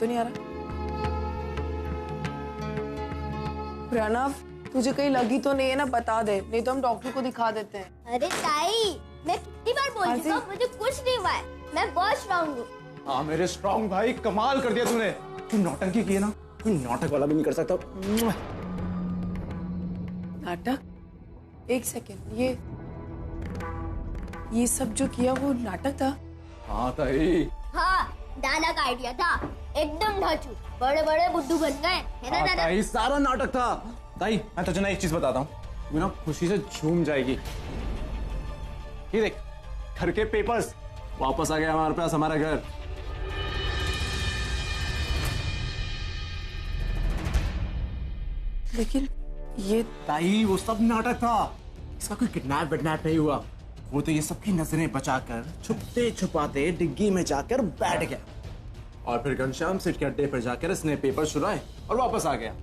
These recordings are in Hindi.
तो नहीं आ रहा? प्रणव, तुझे कहीं लगी तो नहीं है ना? बता दे, नहीं तो हम डॉक्टर को दिखा देते हैं। अरे ताई, मैं कितनी बार बोल चुका हूँ, मुझे कुछ नहीं हुआ है, मैं बहुत स्ट्रांग हूँ। हाँ मेरे स्ट्रांग भाई, कमाल कर दिया तूने। तू नौटंकी की है ना, कोई नाटक वाला भी नहीं कर सकता। नाटक? एक सेकेंड, ये सब जो किया वो नाटक था? हाँ ताई। हाँ, दादा का आइडिया था, एकदम ढांचू, बड़े बड़े बुद्धू बन गए, है ना दादा? ताई सारा नाटक था। ताई मैं तुझे ना एक चीज बताता हूँ, तू ना खुशी से झूम जाएगी। ये देख, घर के पेपर्स वापस आ गए हमारे पास, हमारा घर। लेकिन ये ताई वो सब नाटक था, इसका कोई किडनैप विडनैप नहीं हुआ। वो तो ये सबकी नजरें बचाकर छुपते छुपाते डिग्गी में जाकर बैठ गया और फिर घनश्याम सेठ के अड्डे पर जाकर इसने पेपर चुराए और वापस आ गया।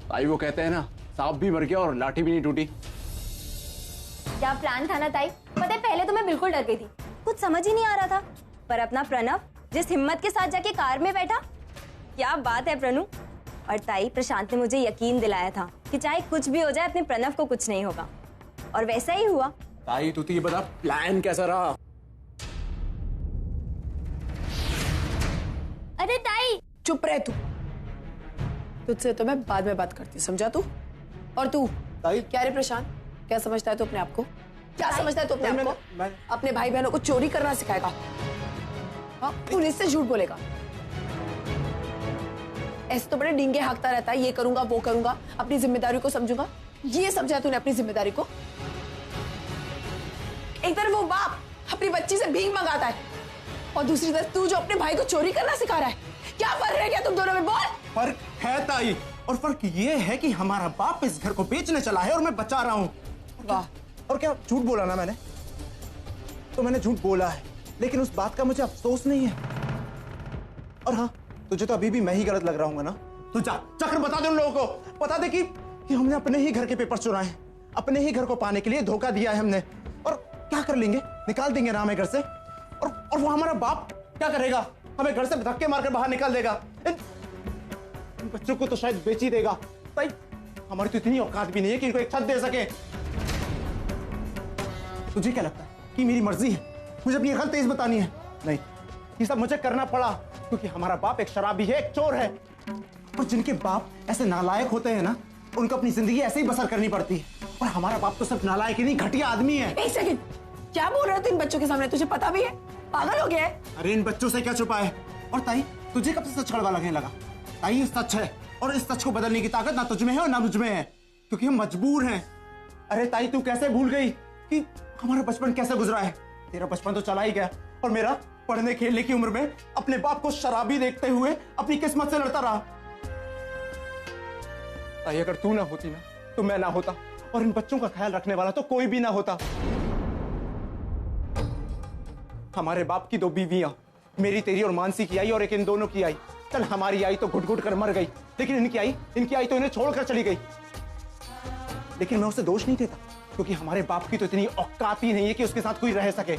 ताई वो कहते हैं ना, सांप भी मर गया और लाठी भी नहीं टूटी। क्या प्लान था ना ताई? पता है पहले तो मैं बिल्कुल डर गई थी, कुछ समझ ही नहीं आ रहा था, पर अपना प्रणव जिस हिम्मत के साथ जाके कार में बैठा, क्या बात है प्रणु। और ताई, प्रशांत ने मुझे यकीन दिलाया था कि चाहे कुछ भी हो जाए अपने प्रणव को कुछ नहीं होगा, और वैसा ही हुआ। ताई तू तो ये बता, प्लान कैसा रहा? अरे ताई, चुप रहे तू, तुझसे तो मैं बाद में बात करती, समझा तू? और तू ताई क्या रे प्रशांत, क्या समझता है तू अपने आप को? क्या समझता है तू अपने आप को? अपने भाई बहनों को चोरी करना सिखाएगा? हाँ, पुलिस से झूठ बोलेगा? ऐसे तो बड़े डींगे हाँकता रहता है, ये करूंगा वो करूंगा, अपनी जिम्मेदारी को समझूंगा। ये समझा तूने अपनी जिम्मेदारी को? एक तरफ वो बाप अपनी बच्ची से भीख मंगाता है और दूसरी तरफ तू जो अपने भाई को चोरी करना सिखा रहा है। क्या फर्क है क्या तुम दोनों में? बोल। फर्क है ताई, और फर्क ये है कि हमारा बाप इस घर को बेचने चला है और मैं बचा रहा हूँ। वाह। और क्या झूठ बोला ना मैंने? तो मैंने झूठ बोला है, लेकिन उस बात का मुझे अफसोस नहीं है। और हाँ, तुझे तो अभी भी मैं ही गलत लग रहा हूँ ना? तू जा जाकर बता दे उन लोगों को, बता दे कि हमने अपने ही घर के पेपर चुराए हैं, अपने ही घर को पाने के लिए धोखा दिया है हमने। और क्या कर लेंगे? निकाल देंगे ना हमें घर से। और वो हमारा बाप क्या करेगा? हमें घर से धक्के मारकर बाहर निकाल देगा। इन बच्चों को तो शायद बेच ही देगा। भाई हमारी तो इतनी औकात भी नहीं है कि इनको एक छत दे सके। तुझे क्या लगता है कि मेरी मर्जी है मुझे अपनी अकल तेज बतानी है? नहीं, ये सब मुझे करना पड़ा क्योंकि हमारा बाप एक शराबी है, एक चोर है। और जिनके बाप ऐसे नालायक होते हैं ना, उनको अपनी जिंदगी ऐसे ही बसर करनी पड़ती है। और हमारा बाप तो सिर्फ नालायक ही नहीं, घटिया आदमी है। एक सेकंड, क्या बोल रहे हो तुम बच्चों के सामने? तुझे पता भी है? पागल हो गया है? अरे इन बच्चों से क्या छुपा है? और ताई, तुझे कब से सच कड़वा लगने लगा? ताई ये सच है और इस सच को बदलने की ताकत ना तुझ में है और ना मुझ में है, क्योंकि हम मजबूर हैं। अरे ताई, तू कैसे भूल गई कि हमारा बचपन कैसे गुजरा है? तेरा बचपन तो चला ही गया और मेरा पढ़ने खेलने की उम्र में अपने बाप को शराबी देखते हुए अपनी किस्मत से लड़ता रहा। ताई, अगर तू ना होती ना तो मैं ना होता और इन बच्चों का ख्याल रखने वाला तो कोई भी ना होता। हमारे बाप की 2 बीवियां, मेरी, तेरी और मानसी की आई और एक इन दोनों की आई। चल हमारी आई तो घुट घुट कर मर गई, लेकिन इनकी आई तो इन्हें छोड़कर चली गई। लेकिन मैं उसे दोष नहीं देता क्योंकि हमारे बाप की तो इतनी औकात ही नहीं है कि उसके साथ कोई रह सके।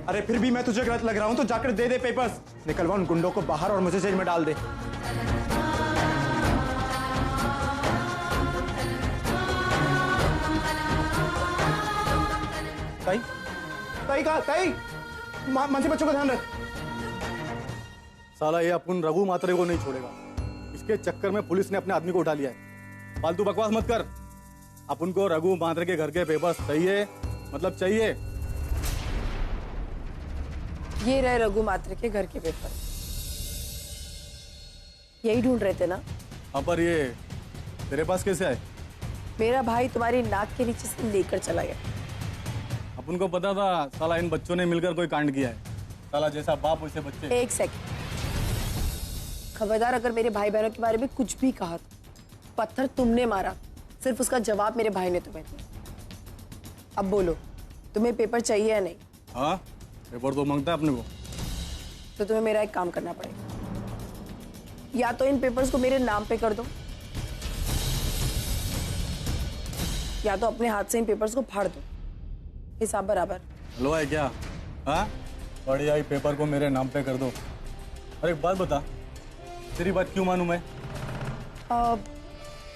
अरे फिर भी मैं तुझे गलत लग रहा हूं तो जाकर दे दे पेपर्स, निकलवा उन गुंडों को बाहर और मुझे जेल में डाल दे। ताई, ताई कहा? ताई, मानसी बच्चों का ध्यान रख। साला ये अपन रघु मात्रे को नहीं छोड़ेगा, इसके चक्कर में पुलिस ने अपने आदमी को उठा लिया है। फालतू बकवास मत कर, अपन को रघु मात्रे के घर के पेपर्स चाहिए, मतलब चाहिए। ये रहे रघु मात्रे के घर के पेपर, यही ढूंढ रहे थे ना? हाँ, पर ये तेरे पास कैसे आए? मेरा भाई तुम्हारी नाक के नीचे से लेकर चला गया। अपन को पता था साला इन बच्चों ने मिलकर कोई कांड किया है। साला जैसा बाप वैसे बच्चे। एक सेकंड, खबरदार अगर मेरे भाई बहनों के बारे में कुछ भी कहा तो पत्थर तुमने मारा, सिर्फ उसका जवाब मेरे भाई ने तुम्हें दिया। अब बोलो, तुम्हें पेपर चाहिए या नहीं? हाँ, पेपर तो मांगता है अपने को। तो तुम्हें मेरा एक काम करना पड़ेगा, या तो इन पेपर्स को मेरे नाम पे कर दो, या तो अपने हाथ से इन पेपर्स को फाड़ दो, हिसाब बराबर। हलवा है क्या? हाँ, बढ़िया, पेपर को मेरे नाम पे कर दो, और एक बात बता, तेरी बात क्यों मानूं मैं?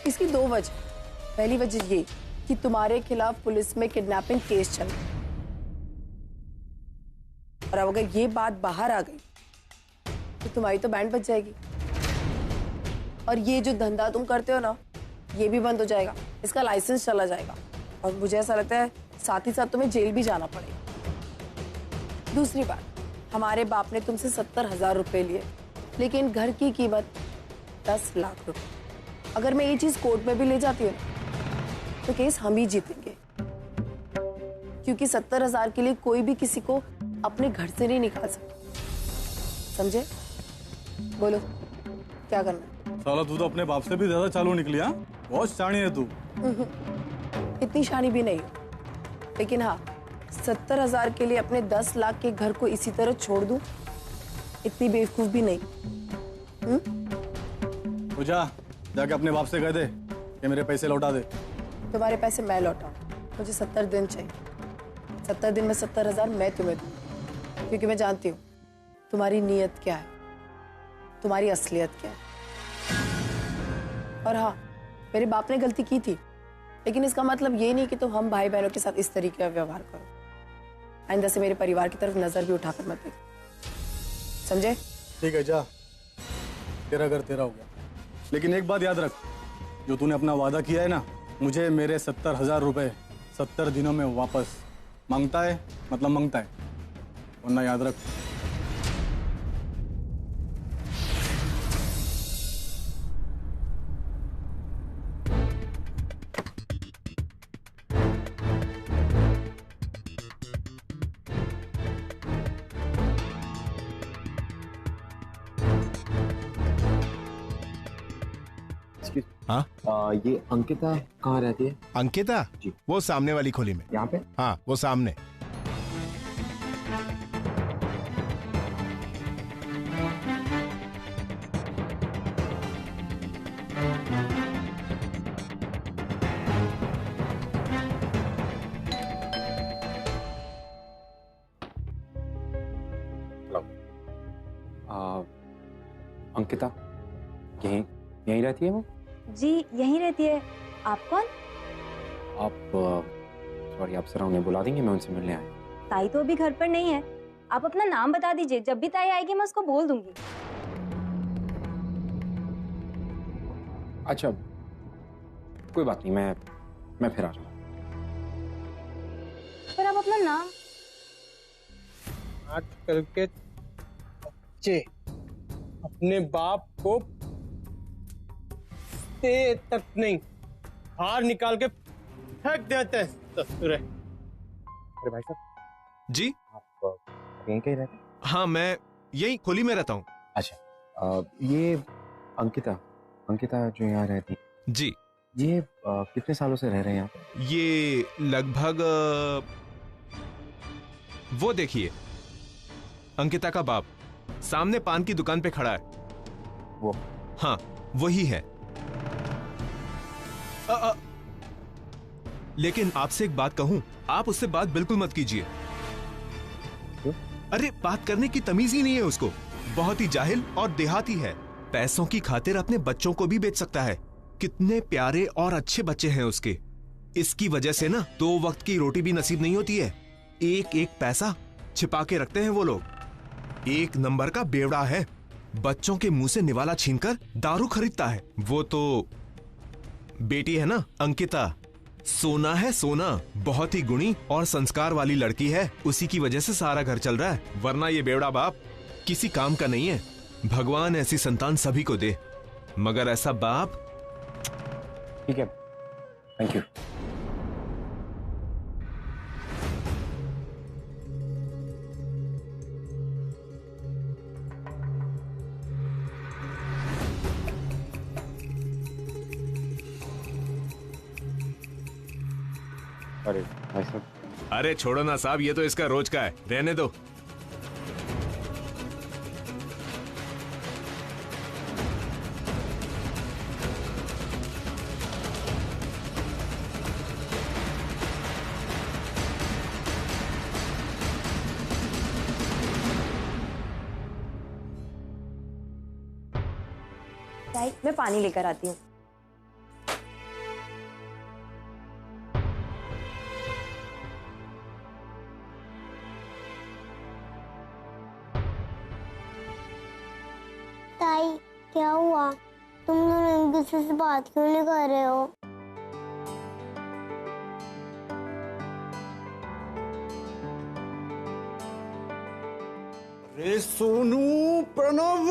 इसकी दो वजह। पहली वजह ये कि तुम्हारे खिलाफ पुलिस में किडनैपिंग केस चल रहा है, और अब अगर ये बात बाहर आ गई तो तुम्हारी तो बैंड बज जाएगी, और ये जो धंधा तुम करते हो ना, ये भी बंद हो जाएगा, इसका लाइसेंस चला जाएगा, और मुझे ऐसा लगता है साथ ही साथ तुम्हें जेल भी जाना पड़ेगा। दूसरी बात, हमारे बाप ने तुमसे 70,000 रुपए लिए, लेकिन घर की कीमत 10 लाख रुपए। अगर मैं ये चीज कोर्ट में भी ले जाती हूँ ना, तो केस हम ही जीतेंगे, क्योंकि 70,000 के लिए कोई भी किसी को अपने घर से नहीं निकाल सकता। समझे? बोलो क्या करना है? साला तू तो अपने बाप से भी ज्यादा चालू निकली। हाँ, बहुत शानी है तू। इतनी शानी भी नहीं, लेकिन हाँ, 70,000 के लिए अपने 10 लाख के घर को इसी तरह छोड़ दूं, इतनी बेवकूफ भी नहीं। तो जाके अपने बाप से कह दे कि मेरे पैसे लौटा दे। तुम्हारे पैसे मैं लौटाऊं? मुझे 70 दिन चाहिए। 70 दिन में 70,000 मैं तुम्हें दूं, क्योंकि मैं जानती हूँ तुम्हारी नीयत क्या है, तुम्हारी असलियत क्या है। और हाँ, मेरे बाप ने गलती की थी, लेकिन इसका मतलब ये नहीं कि तुम हम भाई बहनों के साथ इस तरीके का व्यवहार करो। आइंदा से मेरे परिवार की तरफ नजर भी उठाकर मत देखो, समझे? ठीक है, जा, तेरा घर तेरा हो गया। लेकिन एक बात याद रख, जो तूने अपना वादा किया है ना, मुझे मेरे 70,000 रुपए 70 दिनों में वापस मांगता है, मतलब मांगता है, वरना याद रख। हाँ, ये अंकिता कहाँ रहती है? अंकिता जी। वो सामने वाली खोली में। यहाँ पे? हाँ, वो सामने। अंकिता यहीं रहती है वो? जी यहीं रहती है। आप कौन? आप सॉरी, आप सर उन्हें बुला देंगे, मैं उनसे मिलने आया। ताई तो अभी घर पर नहीं है। आप अपना नाम बता दीजिए, जब भी ताई आएगी मैं उसको बोल दूंगी। अच्छा, कोई बात नहीं, मैं फिर आ रहा हूँ। पर आप अपना नाम। आजकल के बच्चे अपने बाप को ते तक नहीं, बाहर निकाल के फेंक देते हैं। ससुरे। अरे भाई साहब जी, आप यहीं कहीं रहते हैं? हाँ, मैं यहीं खोली में रहता हूँ। अच्छा, ये अंकिता जो यहाँ रहती है, जी, ये कितने सालों से रह रहे हैं यहाँ पे? ये लगभग वो देखिए, अंकिता का बाप सामने पान की दुकान पे खड़ा है। वो? हाँ, वही है। लेकिन आपसे एक बात कहूं, आप उससे बात बिल्कुल मत कीजिए। क्यों? अरे, बात करने की तमीज ही नहीं है उसको। बहुत ही जाहिल और देहाती है। पैसों की खातिर अपने बच्चों को भी बेच सकता है। कितने प्यारे और अच्छे बच्चे हैं उसके। इसकी वजह से ना 2 वक्त की रोटी भी नसीब नहीं होती है। एक एक पैसा छिपा के रखते हैं वो लोग। एक नंबर का बेवड़ा है। बच्चों के मुंह से निवाला छीनकर दारू खरीदता है। वो तो बेटी है ना अंकिता, सोना है सोना। बहुत ही गुणी और संस्कार वाली लड़की है। उसी की वजह से सारा घर चल रहा है, वरना ये बेवड़ा बाप किसी काम का नहीं है। भगवान ऐसी संतान सभी को दे, मगर ऐसा बाप। ठीक है, थैंक यू। अरे भाई साहब, अरे छोड़ो ना साहब, ये तो इसका रोज का है, रहने दो। ताई मैं पानी लेकर आती हूँ। ताई क्या हुआ? तुम दोनों एक दूसरे से बात क्यों नहीं कर रहे हो? अरे सोनू, प्रणव,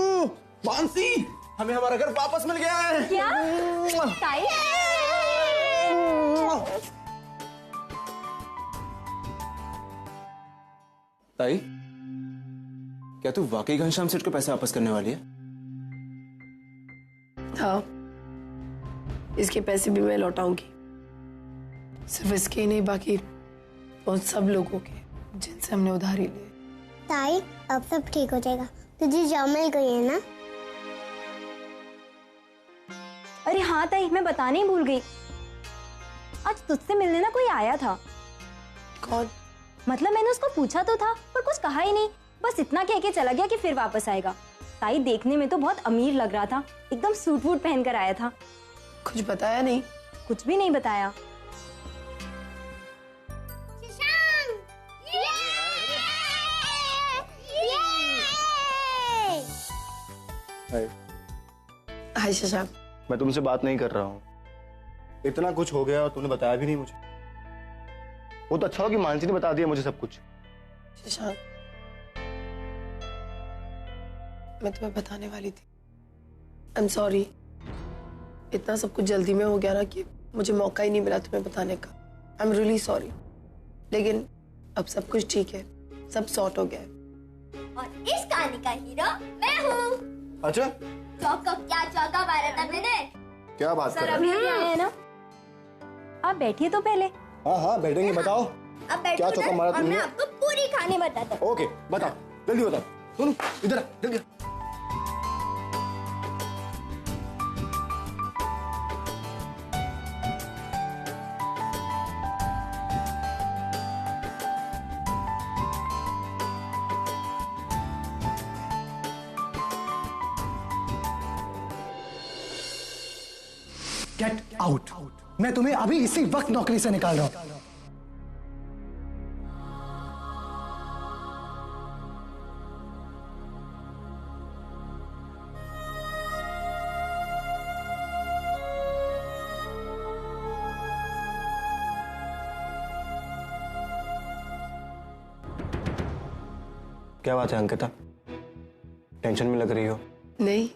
मानसी, हमें हमारा घर वापस मिल गया है। क्या? ताई ताई, क्या तू वाकई घनश्याम सेठ को पैसे वापस करने वाली है? हाँ, इसके पैसे भी मैं लौटाऊंगी। सिर्फ इसके ही नहीं, बाकी उन सब लोगों के जिनसे हमने उधारी ली। ताई अब सब ठीक हो जाएगा, तुझे जॉब मिल गई है ना? अरे हाँ ताई, मैं बताने ही भूल गई। आज तुझसे मिलने ना कोई आया था। कौन? मतलब मैंने उसको पूछा तो था पर कुछ कहा ही नहीं, बस इतना कह के चला गया कि फिर वापस आएगा। ताई देखने में तो बहुत अमीर लग रहा था, एकदम सूट वूट पहन कर आया था। कुछ बताया नहीं? कुछ भी नहीं बताया। हाय शशांक। मैं तुमसे बात नहीं कर रहा हूँ। इतना कुछ हो गया और तूने बताया भी नहीं मुझे। वो तो अच्छा हो कि मानसी ने बता दिया मुझे सब कुछ। शशांक, मैं तुम्हें बताने वाली थी। आई एम सॉरी, इतना सब कुछ जल्दी में हो गया ना कि मुझे मौका ही नहीं मिला तुम्हें बताने का। आई एम रियली सॉरी, लेकिन अब सब कुछ ठीक है, सब सॉर्ट हो गया है। और इस कहानी का हीरो मैं हूँ। अच्छा, चौका क्या चौका मारा था मैंने? क्या बात कर सर रहे अभी हो? आए हैं ना, आप बैठिए तो पहले। हाँ हाँ बैठेंगे, बताओ। अब बैठो क्या चौका उधर मारा और तुमने? मैं आपको पूरी कहानी बताता हूँ। ओके, बताओ, जल्दी बताओ। सुनो, इधर आ, जल्दी आ। Get out. मैं तुम्हें अभी इसी वक्त नौकरी से निकाल रहा हूं। क्या बात है अंकिता, टेंशन में लग रही हो? नहीं,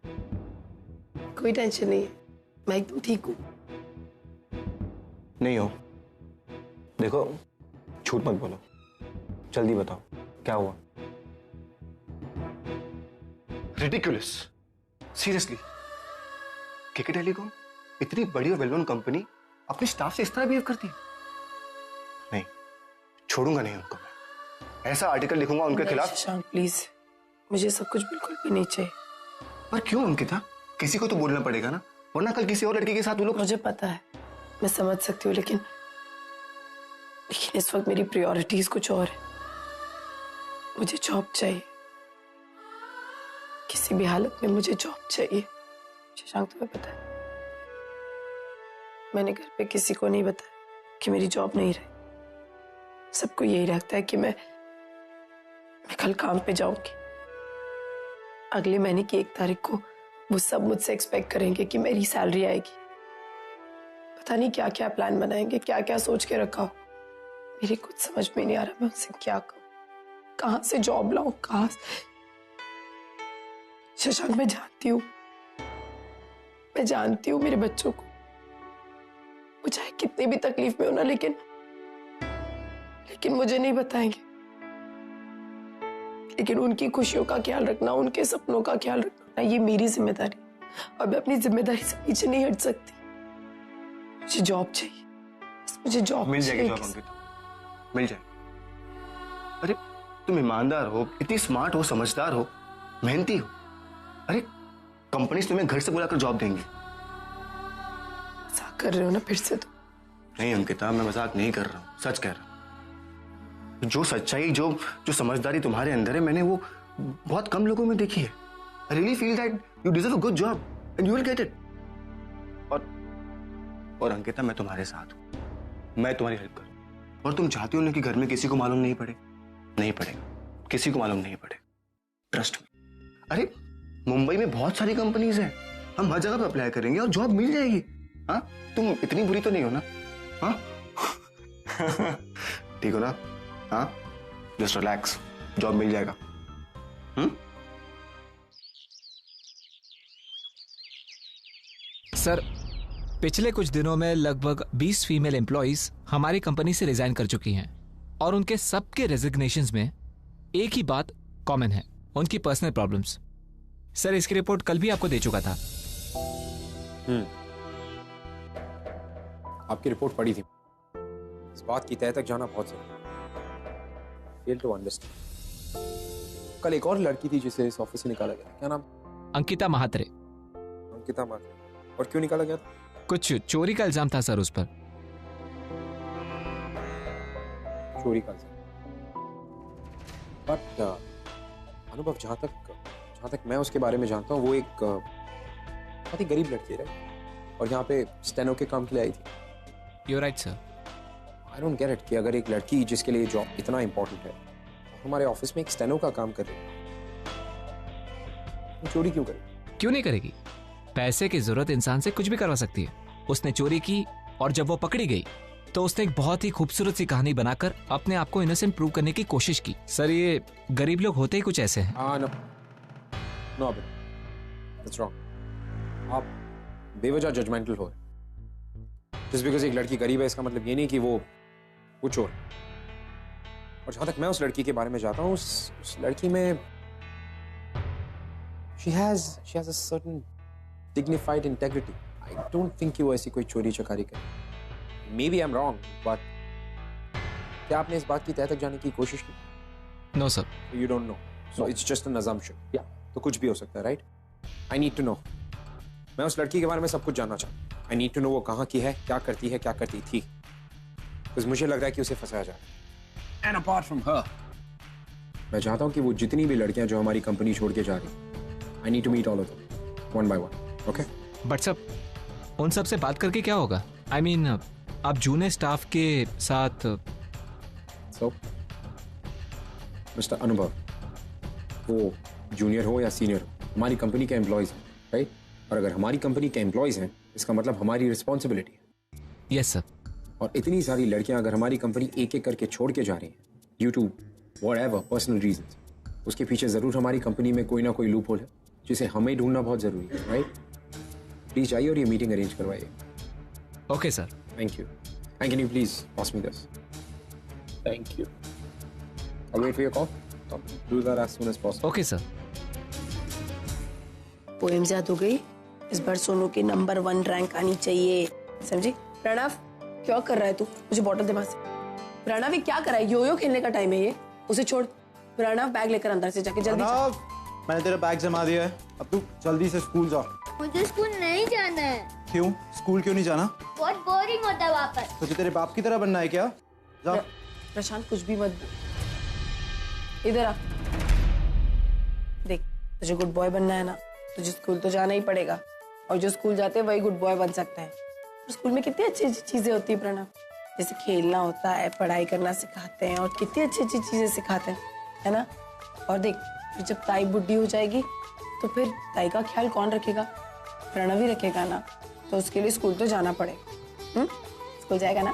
कोई टेंशन नहीं है, मैं एकदम ठीक हूँ। नहीं हो? देखो, झूठ मत बोलो, जल्दी बताओ क्या हुआ। रिडिकुलस, सीरियसली, केके टेलीकॉम इतनी बड़ी और वेल नोन कंपनी अपने स्टाफ से इस तरह बिहेव करती है? नहीं, छोड़ूंगा नहीं उनको। मैं ऐसा आर्टिकल लिखूंगा उनके खिलाफ। शशांक प्लीज, मुझे सब कुछ बिल्कुल भी नहीं चाहिए। पर क्यों अंकिता, किसी को तो बोलना पड़ेगा ना, वरना कल किसी और लड़की के साथ वो लोग। मुझे पता है, मैं समझ सकती हूँ, लेकिन इस वक्त मेरी प्रायोरिटीज कुछ और है। मुझे जॉब चाहिए, किसी भी हालत में मुझे जॉब चाहिए। शशांक तुम्हें पता है, मैंने घर पे किसी को नहीं बताया कि मेरी जॉब नहीं रही। सबको यही लगता है कि मैं कल काम पे जाऊंगी। अगले महीने की 1 तारीख को वो सब मुझसे एक्सपेक्ट करेंगे कि मेरी सैलरी आएगी। पता नहीं क्या क्या प्लान बनाएंगे, क्या क्या सोच के रखा हो। मेरे कुछ समझ में नहीं आ रहा मैं उनसे क्या कहूं, कहां से जॉब लाऊं, कहां से। शशांक मैं जानती हूँ मेरे बच्चों को, वो चाहे कितनी भी तकलीफ में हो ना, लेकिन मुझे नहीं बताएंगे। लेकिन उनकी खुशियों का ख्याल रखना, उनके सपनों का ख्याल रखना, ये मेरी जिम्मेदारी। और मैं अपनी जिम्मेदारी से पीछे नहीं हट सकती। मुझे जॉब चाहिए, मुझे जॉब मिल जाएगी। जॉब अंकिता मिल जाएगी। अरे तुम ईमानदार हो, इतनी स्मार्ट हो, समझदार हो, मेहनती हो। अरे कंपनी तुम्हें घर से बुलाकर जॉब देंगी। मजाक कर रहे हो ना फिर से? तो नहीं अंकिता, मैं मजाक नहीं कर रहा हूँ, सच कह रहा हूँ। जो सच्चाई, जो समझदारी तुम्हारे अंदर है, मैंने वो बहुत कम लोगों में देखी है। I really feel that you deserve a good job. And you will get it. और अंकिता, मैं तुम्हारे साथ हूं, मैं तुम्हारी हेल्प करूं। और तुम चाहती हो ना कि घर में किसी को मालूम नहीं पड़े? नहीं पड़ेगा, किसी को मालूम नहीं पड़ेगा, ट्रस्ट मी। अरे मुंबई में बहुत सारी कंपनीज हैं, हम हर जगह पे अप्लाई करेंगे और जॉब मिल जाएगी। हाँ, तुम इतनी बुरी तो नहीं हो ना? हाँ ठीक हो ना? हाँ, जस्ट रिलैक्स, जॉब मिल जाएगा। सर, पिछले कुछ दिनों में लगभग 20 फीमेल एम्प्लॉइज हमारी कंपनी से रिजाइन कर चुकी हैं और उनके सबके रेजिग्नेशंस में एक ही बात कॉमन है, उनकी पर्सनल प्रॉब्लम्स। सर, इसकी रिपोर्ट कल भी आपको दे चुका था। आपकी रिपोर्ट पढ़ी थी। इस बात की तह तक जाना बहुत जरूरी। Fail to understand. कल एक और लड़की थी जिसे इस ऑफिस से निकाला गया, क्या नाम? अंकिता महात्रे। अंकिता महात्रे। और क्यों निकाला गया था? कुछ चोरी का इल्जाम था सर उस पर। चोरी का बट अनुभव, जहां तक मैं उसके बारे में जानता हूँ, वो एक बहुत ही गरीब लड़की है और यहाँ पे स्टेनो के काम के लिए आई थी। You right sir. I don't get it कि अगर एक लड़की जिसके लिए जॉब इतना इंपॉर्टेंट है, हमारे ऑफिस में एक स्टेनो का काम कर रही है, चोरी क्यों करेगी? क्यों नहीं करेगी? पैसे की जरूरत इंसान से कुछ भी करवा सकती है। उसने चोरी की और जब वो पकड़ी गई तो उसने एक बहुत ही खूबसूरत सी कहानी बनाकर अपने आप को इनोसेंट प्रूव करने की कोशिश की। सर, ये गरीब लोग होते ही कुछ ऐसे हैं। नो अभी, दैट्स रॉन्ग। आप बेवजह जजमेंटल हो रहे। जस्ट बिकॉज एक लड़की गरीब है इसका मतलब ये नहीं कि वो चोर। और जहां तक मैं उस लड़की के बारे में जानता हूँ, उस लड़की में she has a certain dignified integrity. I don't think कि वो ऐसी कोई चोरी चकारी करे। Maybe I'm wrong, but क्या आपने इस बात की तह तक जाने की कोशिश की? No sir. You don't know. So it's just an assumption. Yeah. तो कुछ भी हो सकता है, right? I need to know. मैं उस लड़की के बारे में सब कुछ जानना चाहता हूँ। I need to know वो कहाँ की है, क्या करती है, क्या करती थी। Because मुझे लग रहा है कि उसे फंसाया जाए। And apart from her, मैं चाहता हूँ कि वो जितनी भी लड़कियां जो हमारी कंपनी छोड़ के जा रही, I need to meet all of them, one by one. Okay? But सब उन सब से बात करके क्या होगा? I mean, आप जूनियर स्टाफ के साथ। So, Mr. अनुभव, वो जूनियर हो या सीनियर हो, हमारी कंपनी के एम्प्लॉयज हैं, राइट? और अगर हमारी कंपनी के एम्प्लॉयज हैं, इसका मतलब हमारी रिस्पॉन्सिबिलिटी है। Yes sir. और इतनी सारी लड़कियां अगर हमारी कंपनी एक एक करके छोड़ के जा रही हैं, due to whatever personal reasons, उसके पीछे जरूर हमारी कंपनी में कोई ना कोई लूप होल है जिसे हमें ढूंढना बहुत जरूरी है, राइट? प्लीज आइए और ये मीटिंग अरेंज करवाइए। Okay sir. Thank you. And can you please pass me this? Thank you. I'll wait for your call. Do that as soon as possible. Okay sir. Poems याद हो गई? इस बार सोनू की नंबर 1 रैंक आनी चाहिए, समझी? प्रणव, क्या कर रहा है तू? मुझे बॉटल दे पास। प्रणव, ये क्या कर रहा है? यो खेलने का टाइम है ये, उसे छोड़। प्रणव, बैग लेकर अंदर से जाके जल्दी जा। मैंने तेरा बैग जमा दिया है, अब तू जल्दी से स्कूल जा। मुझे स्कूल नहीं जाना है। क्यों? स्कूल क्यों नहीं जाना? बहुत बोरिंग होता है वहाँ पर। तुझे तेरे बाप की तरह बनना है क्या? जा। प्रशांत, कुछ भी मत बोल। इधर आ। देख, तुझे गुड बॉय बनना है ना, तुझे स्कूल तो जाना ही पड़ेगा। और जो स्कूल जाते हैं वही गुड बॉय बन सकता है। और स्कूल में कितनी अच्छी अच्छी चीजें होती है प्रणव, जैसे खेलना होता है, पढ़ाई करना सिखाते हैं और कितनी अच्छी अच्छी चीजें सिखाते हैं, है ना? और देख, फिर जब ताई बुढ़ी हो जाएगी तो फिर ताई का ख्याल कौन रखेगा? प्रणव ही रखेगा ना। तो उसके लिए स्कूल तो जाना पड़ेगा। स्कूल जाएगा ना?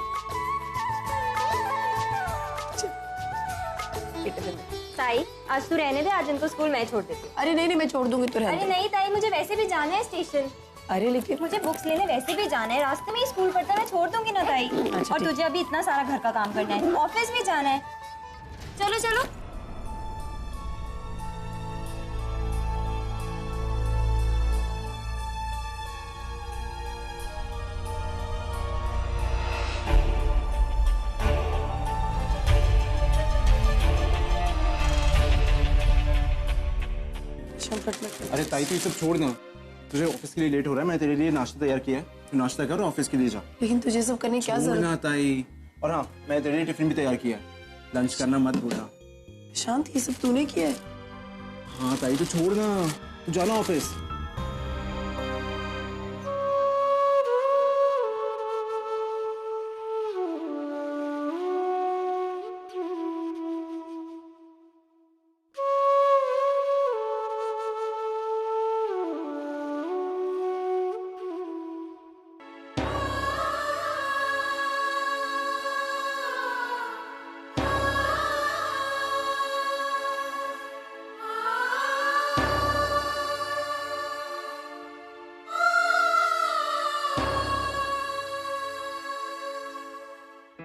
ताई, आज तू रहने दे, आज इनको स्कूल मैं छोड़ देती हूँ। अरे नहीं नहीं, मैं छोड़ दूंगी, तू रहने अरे दे। नहीं ताई, मुझे वैसे भी जाना है स्टेशन। अरे लेकिन मुझे बुक्स लेने वैसे भी जाना है, रास्ते में ही स्कूल पड़ता है, मैं छोड़ दूंगी ना ताई। अच्छा, और तुझे अभी इतना सारा घर का काम करना है, ऑफिस भी जाना है। चलो चलो। अरे ताई, तू ये सब छोड़ ना, तुझे ऑफिस के लिए लेट हो रहा है। मैं तेरे लिए नाश्ता तैयार किया है, तू नाश्ता कर और ऑफिस के लिए जा। लेकिन तुझे सब करने की क्या जरूरत है? ताई। और हाँ, मैं तेरे लिए टिफिन भी तैयार किया है, लंच करना मत भूलना। शांत, ये सब तूने किया है? हाँ ताई, तू छोड़ ना, तू जाना ऑफिस।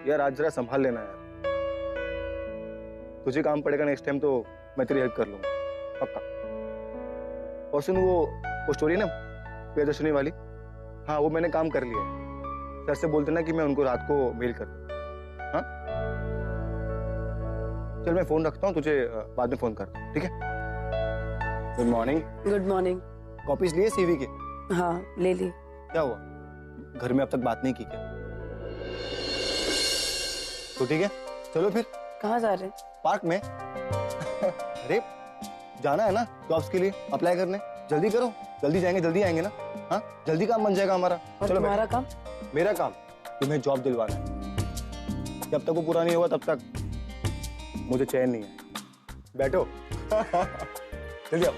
यार आज जरा संभाल लेना यार, तुझे काम पड़ेगा नेक्स्ट टाइम तो मैं तेरी हेल्प कर लूंगा पक्का। और सुन, वो स्टोरी ना प्रियदर्शनी वाली, हाँ वो मैंने काम कर लिया है। सर से बोलते ना कि मैं उनको रात को मेल कर दूं। हाँ चल मैं फोन रखता हूँ, तुझे बाद में फोन करता हूँ, ठीक है? Good morning. Good morning. Copies लिए सीवी के? हाँ ले ली। क्या हुआ, घर में अब तक बात नहीं की क्या? तो ठीक है चलो फिर। कहाँ जा रहे हैं? पार्क में। अरे जाना है ना जॉब्स के लिए अप्लाई करने, जल्दी करो, जल्दी जाएंगे जल्दी आएंगे ना। हाँ जल्दी काम बन जाएगा हमारा। और चलो तुम्हारा काम? मेरा काम तुम्हें जॉब दिलवाना है। जब तक वो पूरा नहीं होगा तब तक मुझे चैन नहीं है। बैठो। जल्दी आओ।